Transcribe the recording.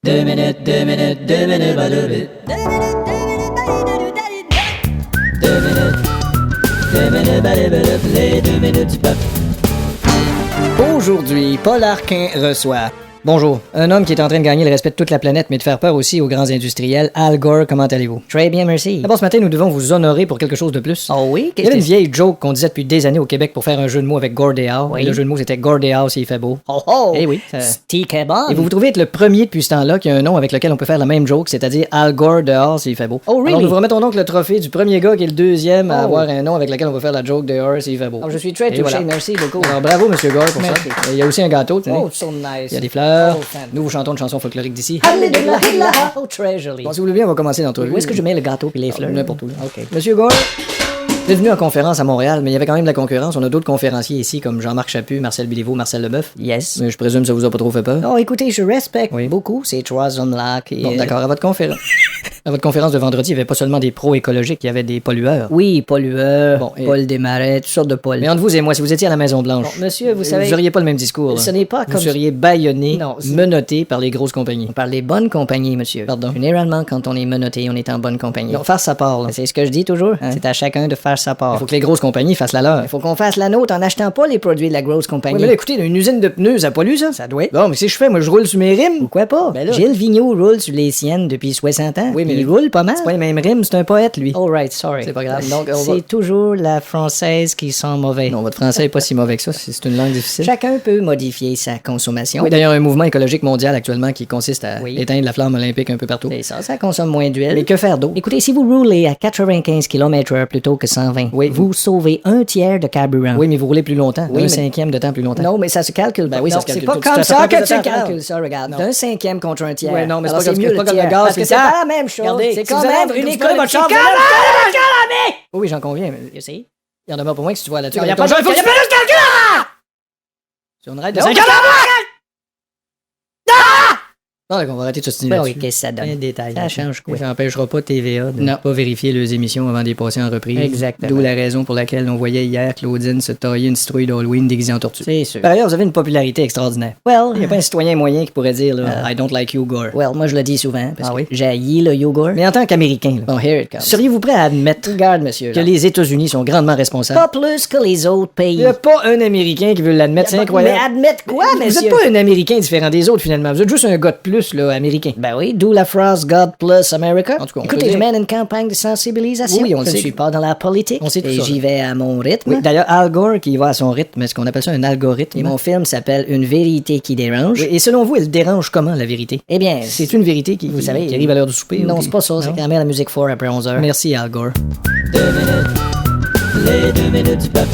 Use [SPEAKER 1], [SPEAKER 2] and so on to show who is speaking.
[SPEAKER 1] 2 minutes, 2 minutes, 2 minutes, pas de vite. 2 minutes, 2 minutes, les 2 minutes du peuple.
[SPEAKER 2] Aujourd'hui, Paul Arquin reçoit... Bonjour. Un homme qui est en train de gagner le respect de toute la planète, mais de faire peur aussi aux grands industriels. Al Gore, comment allez-vous?
[SPEAKER 3] Très bien, merci.
[SPEAKER 2] D'abord, ce matin, nous devons vous honorer pour quelque chose de plus.
[SPEAKER 3] Oh oui?
[SPEAKER 2] Il y avait une vieille joke qu'on disait depuis des années au Québec pour faire un jeu de mots avec Gordéal.
[SPEAKER 3] Oui.
[SPEAKER 2] Et le jeu de mots, c'était Gordéal s'il fait beau.
[SPEAKER 3] Oh oh!
[SPEAKER 2] Eh oui.
[SPEAKER 3] Stick bon.
[SPEAKER 2] Et vous vous trouvez être le premier depuis ce temps-là qui a un nom avec lequel on peut faire la même joke, c'est-à-dire Al Gore dehors s'il fait beau.
[SPEAKER 3] Oh, really?
[SPEAKER 2] Alors, nous vous remettons donc le trophée du premier gars qui est le deuxième à
[SPEAKER 3] Oh.
[SPEAKER 2] avoir un nom avec lequel on peut faire la joke dehors s'il fait beau.
[SPEAKER 3] Oh, je suis très
[SPEAKER 2] Et
[SPEAKER 3] touché,
[SPEAKER 2] voilà.
[SPEAKER 3] merci beaucoup.
[SPEAKER 2] Alors, bravo, Monsieur Gore, pour
[SPEAKER 3] Merci.
[SPEAKER 2] ça. Et il y a aussi un gâteau, tenez.
[SPEAKER 3] Oh, so nice.
[SPEAKER 2] Il y a des fleurs.
[SPEAKER 3] Oh, fan.
[SPEAKER 2] Nous vous chantons une chanson folklorique d'ici.
[SPEAKER 3] Hallelujah. Oh, très joli.
[SPEAKER 2] Bon, si vous voulez bien, on va commencer l'entrevue.
[SPEAKER 3] Où est-ce que je mets le gâteau puis les fleurs?
[SPEAKER 2] N'importe où. Là.
[SPEAKER 3] OK.
[SPEAKER 2] Monsieur Gore, vous êtes venu en conférence à Montréal, mais il y avait quand même de la concurrence. On a d'autres conférenciers ici, comme Jean-Marc Chaput, Marcel Béliveau, Marcel Leboeuf.
[SPEAKER 3] Yes.
[SPEAKER 2] Mais je présume que ça vous a pas trop fait peur.
[SPEAKER 3] Oh, écoutez, je respecte
[SPEAKER 2] Oui.
[SPEAKER 3] beaucoup ces trois hommes-là qui...
[SPEAKER 2] Bon, d'accord. À votre conférence. À votre conférence de vendredi, il n'y avait pas seulement des pros écologiques, il y avait des pollueurs.
[SPEAKER 3] Oui, pollueurs,
[SPEAKER 2] Bon, et-
[SPEAKER 3] Paul Desmarais, toutes sortes de Paul.
[SPEAKER 2] Mais entre vous et moi, si vous étiez à la Maison-Blanche,
[SPEAKER 3] Bon, monsieur, vous savez...
[SPEAKER 2] vous n'auriez pas le même discours. Là.
[SPEAKER 3] Ce n'est pas
[SPEAKER 2] Vous
[SPEAKER 3] comme...
[SPEAKER 2] seriez bâillonné,
[SPEAKER 3] Non, c'est-
[SPEAKER 2] menotté par les grosses compagnies.
[SPEAKER 3] On parle des bonnes compagnies, monsieur.
[SPEAKER 2] Pardon?
[SPEAKER 3] Généralement, quand on est menotté, on est en bonne compagnie.
[SPEAKER 2] Non, faire sa part. Là.
[SPEAKER 3] C'est ce que je dis toujours.
[SPEAKER 2] Hein?
[SPEAKER 3] C'est à chacun de faire sa part.
[SPEAKER 2] Il faut que les grosses compagnies fassent la leur.
[SPEAKER 3] Il faut qu'on fasse la nôtre en achetant pas les produits de la grosse compagnie.
[SPEAKER 2] Oui, mais là, écoutez, une usine de pneus, ça pollue, ça?
[SPEAKER 3] Ça doit être.
[SPEAKER 2] Bon, mais si je fais, moi, je roule sur mes rimes.
[SPEAKER 3] Pourquoi pas?
[SPEAKER 2] Ben là-
[SPEAKER 3] Gilles Vigneault roule sur les siennes depuis 60 ans.
[SPEAKER 2] Oui, mais
[SPEAKER 3] il roule pas mal.
[SPEAKER 2] C'est pas les mêmes rimes, c'est un poète, lui.
[SPEAKER 3] All right, sorry.
[SPEAKER 2] C'est pas grave. Donc, on va-
[SPEAKER 3] C'est toujours la française qui sent mauvais.
[SPEAKER 2] Non, votre français est pas si mauvais que ça, c'est une langue difficile.
[SPEAKER 3] Chacun peut modifier sa consommation.
[SPEAKER 2] Oui, d'ailleurs, un mouvement écologique mondial actuellement qui consiste à
[SPEAKER 3] Oui.
[SPEAKER 2] éteindre la flamme olympique un peu partout.
[SPEAKER 3] C'est ça, ça consomme moins d'huile.
[SPEAKER 2] Mais que faire d'autre?
[SPEAKER 3] Écoutez, si vous roulez à 95 km/h plutôt que 120,
[SPEAKER 2] Oui.
[SPEAKER 3] vous sauvez un tiers de carburant.
[SPEAKER 2] Oui, mais vous roulez plus longtemps.
[SPEAKER 3] Oui,
[SPEAKER 2] un
[SPEAKER 3] mais-
[SPEAKER 2] cinquième de temps plus longtemps.
[SPEAKER 3] Non, mais ça se calcule pas.
[SPEAKER 2] Ben oui, ça
[SPEAKER 3] Non,
[SPEAKER 2] se calcule
[SPEAKER 3] c'est pas
[SPEAKER 2] tout.
[SPEAKER 3] comme
[SPEAKER 2] Ça
[SPEAKER 3] ça
[SPEAKER 2] fait
[SPEAKER 3] que
[SPEAKER 2] plus de
[SPEAKER 3] tu
[SPEAKER 2] temps.
[SPEAKER 3] calcules ça, regarde.
[SPEAKER 2] Non.
[SPEAKER 3] D'un cinquième contre un tiers.
[SPEAKER 2] Ouais, non, mais c'est
[SPEAKER 3] Alors,
[SPEAKER 2] pas comme-
[SPEAKER 3] mieux
[SPEAKER 2] c'est pas
[SPEAKER 3] le
[SPEAKER 2] comme le
[SPEAKER 3] tiers.
[SPEAKER 2] gaz,
[SPEAKER 3] Parce
[SPEAKER 2] puis
[SPEAKER 3] que
[SPEAKER 2] ça.
[SPEAKER 3] c'est pas la même chose.
[SPEAKER 2] Regardez,
[SPEAKER 3] C'est
[SPEAKER 2] si
[SPEAKER 3] quand
[SPEAKER 2] vous
[SPEAKER 3] même
[SPEAKER 2] avez
[SPEAKER 3] une
[SPEAKER 2] une
[SPEAKER 3] école
[SPEAKER 2] école,
[SPEAKER 3] de
[SPEAKER 2] votre
[SPEAKER 3] char.
[SPEAKER 2] Oui, oui, j'en conviens. Mais
[SPEAKER 3] You see?
[SPEAKER 2] il y en demeure pour moins que si tu vois là-dessus.
[SPEAKER 3] Non, y a
[SPEAKER 2] Ton
[SPEAKER 3] pas de-
[SPEAKER 2] genre, il faut que tu fasses le calcul! Sur une règle de
[SPEAKER 3] Non,
[SPEAKER 2] 5
[SPEAKER 3] mais-
[SPEAKER 2] Non, d'accord, on va arrêter de se stimuler.
[SPEAKER 3] Ben oui, qu'est-ce que ça donne?
[SPEAKER 2] Un détail.
[SPEAKER 3] Ça change quoi?
[SPEAKER 2] Ça n'empêchera pas TVA de
[SPEAKER 3] Non.
[SPEAKER 2] ne pas vérifier leurs émissions avant de les passer en reprise.
[SPEAKER 3] Exactement.
[SPEAKER 2] D'où la raison pour laquelle on voyait hier Claudine se tailler une citrouille d'Halloween déguisée en tortue.
[SPEAKER 3] C'est sûr.
[SPEAKER 2] Par ailleurs, vous avez une popularité extraordinaire.
[SPEAKER 3] Well,
[SPEAKER 2] Il n'y a pas un citoyen moyen qui pourrait dire là, I don't like you, Gore.
[SPEAKER 3] well, moi je le dis souvent parce
[SPEAKER 2] Ah
[SPEAKER 3] que
[SPEAKER 2] oui?
[SPEAKER 3] j'haïs le yogourt.
[SPEAKER 2] Mais en tant qu'Américain, là,
[SPEAKER 3] Bon, here it comes.
[SPEAKER 2] seriez-vous prêt à admettre
[SPEAKER 3] Regarde, monsieur.
[SPEAKER 2] que
[SPEAKER 3] là.
[SPEAKER 2] les États-Unis sont grandement responsables?
[SPEAKER 3] Pas plus que les autres pays.
[SPEAKER 2] Il n'y a pas un Américain qui veut l'admettre, c'est incroyable.
[SPEAKER 3] Mais admettre quoi,
[SPEAKER 2] Vous
[SPEAKER 3] monsieur?
[SPEAKER 2] n'êtes pas un Américain différent des autres, finalement. Vous êtes juste un gars de plus, là, américain.
[SPEAKER 3] Ben oui, d'où la phrase God plus America.
[SPEAKER 2] En tout cas, on
[SPEAKER 3] Écoutez,
[SPEAKER 2] peut
[SPEAKER 3] je
[SPEAKER 2] dire-
[SPEAKER 3] mène une campagne de sensibilisation.
[SPEAKER 2] Oui, on le
[SPEAKER 3] je ne
[SPEAKER 2] sait.
[SPEAKER 3] suis pas dans la politique.
[SPEAKER 2] On sait tout
[SPEAKER 3] et
[SPEAKER 2] ça,
[SPEAKER 3] j'y vais à mon rythme.
[SPEAKER 2] Oui, d'ailleurs, Al Gore qui va à son rythme, est-ce qu'on appelle ça un algorithme?
[SPEAKER 3] Et mon film s'appelle Une vérité qui dérange.
[SPEAKER 2] Oui, et selon vous, elle dérange comment, la vérité?
[SPEAKER 3] Eh bien,
[SPEAKER 2] C'est une vérité qui,
[SPEAKER 3] vous savez,
[SPEAKER 2] qui arrive à l'heure du souper?
[SPEAKER 3] non,
[SPEAKER 2] ou
[SPEAKER 3] c'est pas ça. C'est
[SPEAKER 2] Non?
[SPEAKER 3] quand même la musique fort après 11h.
[SPEAKER 2] Merci, Al Gore.
[SPEAKER 1] 2 minutes, les 2 minutes du peuple.